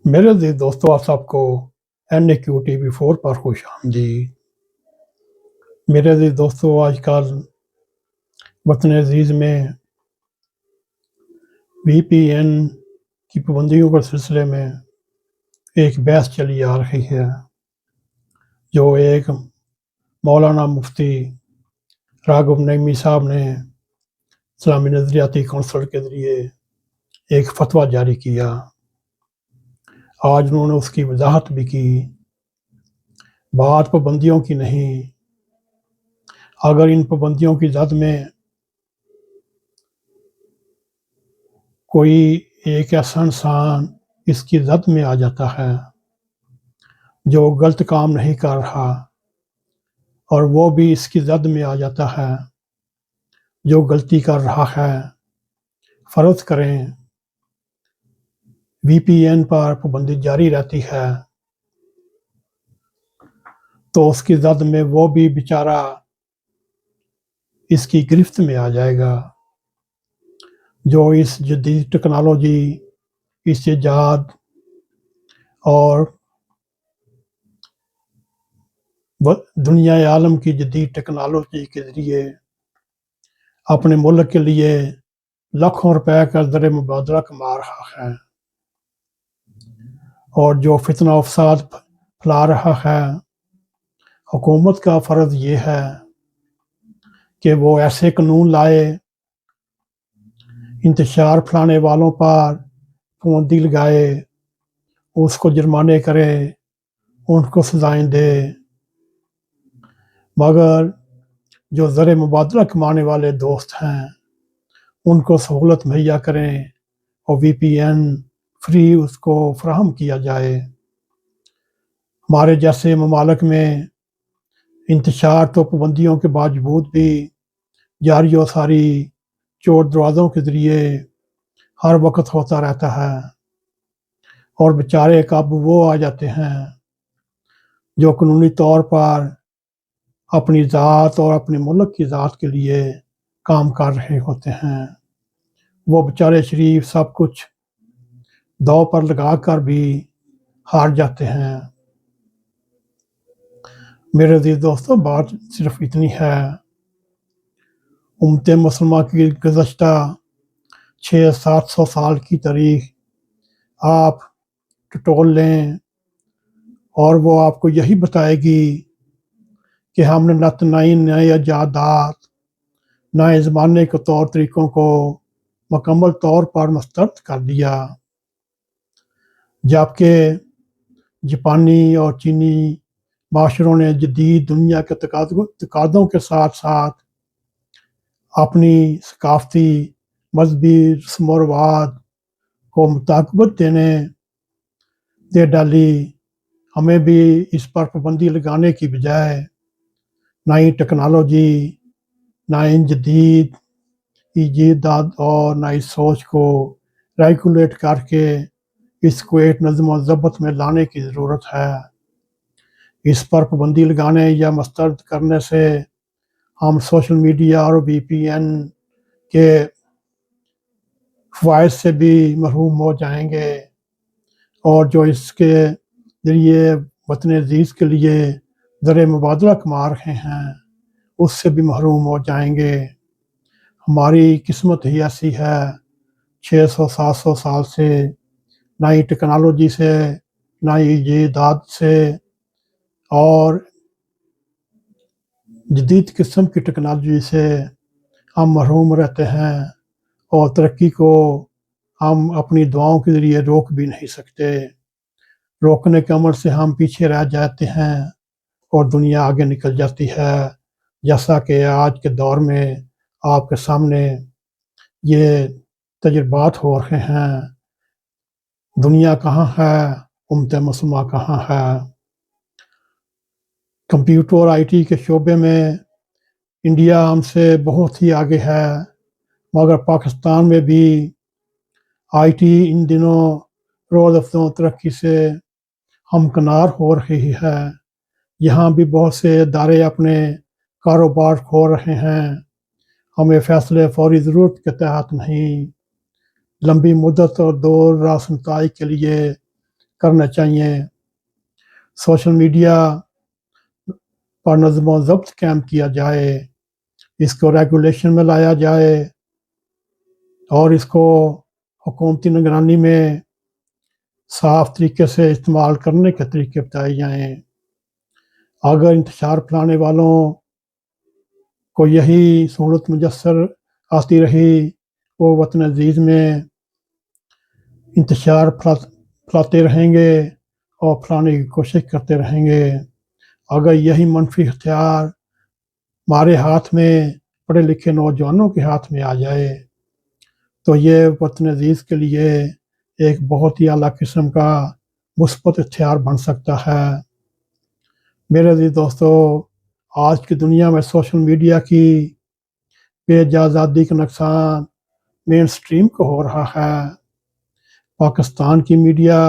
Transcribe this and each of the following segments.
میرے عزیز دوستو، آپ سب کو NAQTV4 پر خوش آمدید۔ میرے عزیز دوستو، آج کل وطن عزیز میں VPN کی پابندیوں کے سلسلے میں ایک بحث چلی آ رہی ہے، جو ایک مولانا مفتی راغب نعیمی صاحب نے اسلامی نظریاتی کونسل کے ذریعے ایک فتویٰ جاری کیا۔ آج انہوں نے اس کی وضاحت بھی کی۔ بات پابندیوں کی نہیں، اگر ان پابندیوں کی زد میں کوئی ایک ایسا انسان اس کی زد میں آ جاتا ہے جو غلط کام نہیں کر رہا، اور وہ بھی اس کی زد میں آ جاتا ہے جو غلطی کر رہا ہے، فرض کریں VPN پر پابندی جاری رہتی ہے، تو اس کی زد میں وہ بھی بیچارہ اس کی گرفت میں آ جائے گا، جو اس جدید ٹیکنالوجی، اس ایجاد اور دنیا عالم کی جدید ٹیکنالوجی کے ذریعے اپنے ملک کے لیے لاکھوں روپے کا زر مبادلہ کما رہا ہے، اور جو فتنہ و فساد پھیلا رہا ہے۔ حکومت کا فرض یہ ہے کہ وہ ایسے قانون لائے، انتشار پھیلانے والوں پر پابندی لگائے، اس کو جرمانے کرے، ان کو سزائیں دے، مگر جو زر مبادلہ کمانے والے دوست ہیں ان کو سہولت مہیا کریں اور VPN فری اس کو فراہم کیا جائے۔ ہمارے جیسے ممالک میں انتشار تو پابندیوں کے باوجود بھی جاری و ساری چور دروازوں کے ذریعے ہر وقت ہوتا رہتا ہے، اور بیچارے قابو وہ آ جاتے ہیں جو قانونی طور پر اپنی ذات اور اپنے ملک کی ذات کے لیے کام کر رہے ہوتے ہیں۔ وہ بیچارے شریف سب کچھ دو پر لگا کر بھی ہار جاتے ہیں۔ میرے عزیز دوستو، بات صرف اتنی ہے، امت مسلمہ کی گزشتہ 600-700 سال کی تاریخ آپ ٹٹول لیں اور وہ آپ کو یہی بتائے گی کہ ہم نے نئے ایجادات، نئے زمانے کے طور طریقوں کو مکمل طور پر مسترد کر دیا، جبکہ جاپانی اور چینی معاشروں نے جدید دنیا کے تقاضوں کے ساتھ ساتھ اپنی ثقافتی مذہبی رسم و رواج کو مطابقت دے ڈالی۔ ہمیں بھی اس پر پابندی لگانے کی بجائے نئی ٹیکنالوجی، نئی جدید ایجاد اور نئی سوچ کو ریگولیٹ کر کے اس کو ایک نظم و ضبط میں لانے کی ضرورت ہے۔ اس پر پابندی لگانے یا مسترد کرنے سے ہم سوشل میڈیا اور VPN کے فوائد سے بھی محروم ہو جائیں گے، اور جو اس کے ذریعے وطن عزیز کے لیے زر مبادلہ کما رہے ہیں اس سے بھی محروم ہو جائیں گے۔ ہماری قسمت ہی ایسی ہے، 600-700 سال سے نئی ٹیکنالوجی سے، نئی ایجاد سے اور جدید قسم کی ٹیکنالوجی سے ہم محروم رہتے ہیں، اور ترقی کو ہم اپنی دعاؤں کے ذریعے روک بھی نہیں سکتے۔ روکنے کے عمل سے ہم پیچھے رہ جاتے ہیں اور دنیا آگے نکل جاتی ہے، جیسا کہ آج کے دور میں آپ کے سامنے یہ تجربات ہو رہے ہیں۔ دنیا کہاں ہے، امت مسلمہ کہاں ہے؟ کمپیوٹر اور IT کے شعبے میں انڈیا ہم سے بہت ہی آگے ہے، مگر پاکستان میں بھی IT ان دنوں روز افزوں ترقی سے ہمکنار ہو رہی ہے۔ یہاں بھی بہت سے ادارے اپنے کاروبار کھول رہے ہیں۔ ہمیں فیصلے فوری ضرورت کے تحت نہیں، لمبی مدت اور دور راست نتائج کے لیے کرنا چاہیے۔ سوشل میڈیا پر نظم و ضبط قائم کیا جائے، اس کو ریگولیشن میں لایا جائے اور اس کو حکومتی نگرانی میں صاف طریقے سے استعمال کرنے کے طریقے بتائے جائیں۔ اگر انتشار پھیلانے والوں کو یہی سہولت میسر آتی رہی، وہ وطن عزیز میں انتشار پھیلاتے رہیں گے اور پھیلانے کی کوشش کرتے رہیں گے۔ اگر یہی منفی ہتھیار ہمارے ہاتھ میں، پڑھے لکھے نوجوانوں کے ہاتھ میں آ جائے، تو یہ وطن عزیز کے لیے ایک بہت ہی اعلیٰ قسم کا مثبت ہتھیار بن سکتا ہے۔ میرے عزیز دوستو، آج کی دنیا میں سوشل میڈیا کی بے جا آزادی کا نقصان مین سٹریم کو ہو رہا ہے۔ پاکستان کی میڈیا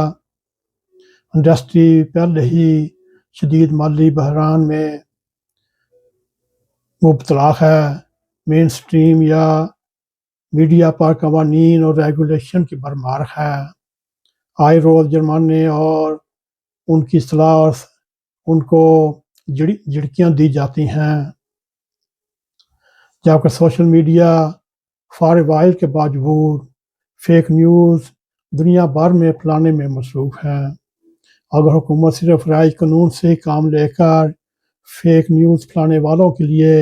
انڈسٹری پہلے ہی شدید مالی بحران میں مبتلا ہے۔ مین سٹریم یا میڈیا پر قوانین اور ریگولیشن کی بھرمار ہے۔ آئے روز جرمانے اور ان کی اصلاح اور ان کو جھڑکیاں دی جاتی ہیں، جبکہ سوشل میڈیا فارغ کے باوجود فیک نیوز دنیا بھر میں پھیلانے میں مصروف ہے۔ اگر حکومت صرف رائج قانون سے کام لے کر فیک نیوز پھیلانے والوں کے لیے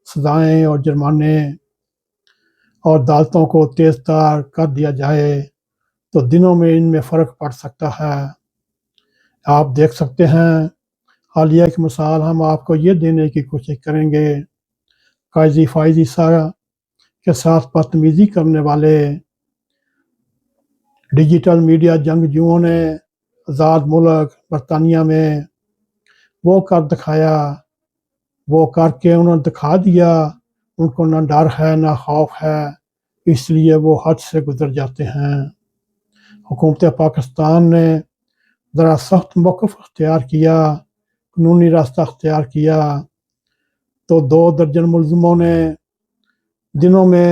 سزائیں اور جرمانے اور عدالتوں کو تیز تر کر دیا جائے تو دنوں میں ان میں فرق پڑ سکتا ہے۔ آپ دیکھ سکتے ہیں، حالیہ کی مثال ہم آپ کو یہ دینے کی کوشش کریں گے، قاضی فائز عیسیٰ کے ساتھ بدتمیزی کرنے والے ڈیجیٹل میڈیا جنگجوؤں نے آزاد ملک برطانیہ میں وہ کر دکھایا، وہ کر کے انہوں نے دکھا دیا، ان کو نہ ڈر ہے نہ خوف ہے، اس لیے وہ حد سے گزر جاتے ہیں۔ حکومت پاکستان نے ذرا سخت موقف اختیار کیا، قانونی راستہ اختیار کیا، تو 2 درجن ملزموں نے دنوں میں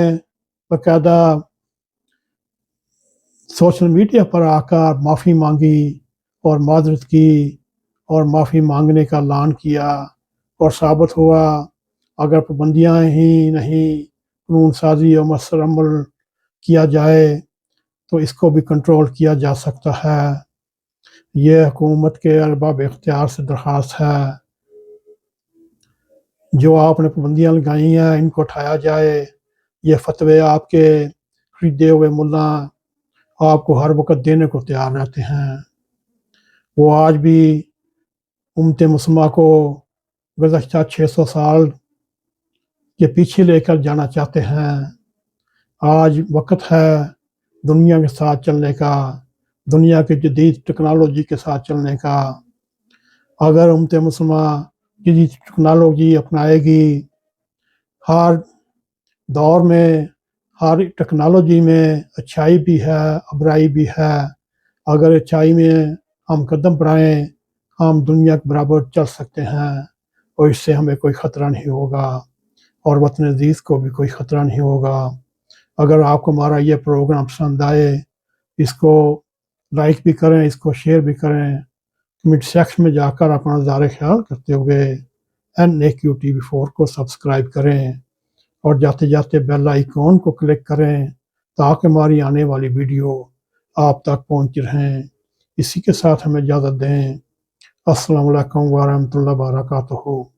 باقاعدہ سوشل میڈیا پر آ کر معافی مانگی اور معذرت کی اور معافی مانگنے کا اعلان کیا، اور ثابت ہوا اگر پابندیاں ہی نہیں، قانون سازی اور مؤثر عمل کیا جائے تو اس کو بھی کنٹرول کیا جا سکتا ہے۔ یہ حکومت کے ارباب اختیار سے درخواست ہے، جو آپ نے پابندیاں لگائی ہیں ان کو اٹھایا جائے۔ یہ فتوے آپ کے خریدے ہوئے ملا آپ کو ہر وقت دینے کو تیار رہتے ہیں۔ وہ آج بھی امت مسلمہ کو گزشتہ 600 سال کے پیچھے لے کر جانا چاہتے ہیں۔ آج وقت ہے دنیا کے ساتھ چلنے کا، دنیا کی جدید ٹیکنالوجی کے ساتھ چلنے کا۔ اگر امت مسلمہ جدید ٹیکنالوجی اپنائے گی، ہر دور میں ہر ٹیکنالوجی میں اچھائی بھی ہے، برائی بھی ہے۔ اگر اچھائی میں ہم قدم بڑھائیں، ہم دنیا کے برابر چل سکتے ہیں اور اس سے ہمیں کوئی خطرہ نہیں ہوگا اور وطن عزیز کو بھی کوئی خطرہ نہیں ہوگا۔ اگر آپ کو ہمارا یہ پروگرام پسند آئے، اس کو لائک بھی کریں، اس کو شیئر بھی کریں، کمنٹ سیکشن میں جا کر اپنا اظہار خیال کرتے ہوئے NAQTV4 کو سبسکرائب کریں اور جاتے جاتے بیل آئیکن کو کلک کریں تاکہ ہماری آنے والی ویڈیو آپ تک پہنچ رہیں۔ اسی کے ساتھ ہمیں اجازت دیں۔ السلام علیکم ورحمۃ اللہ وبرکاتہ۔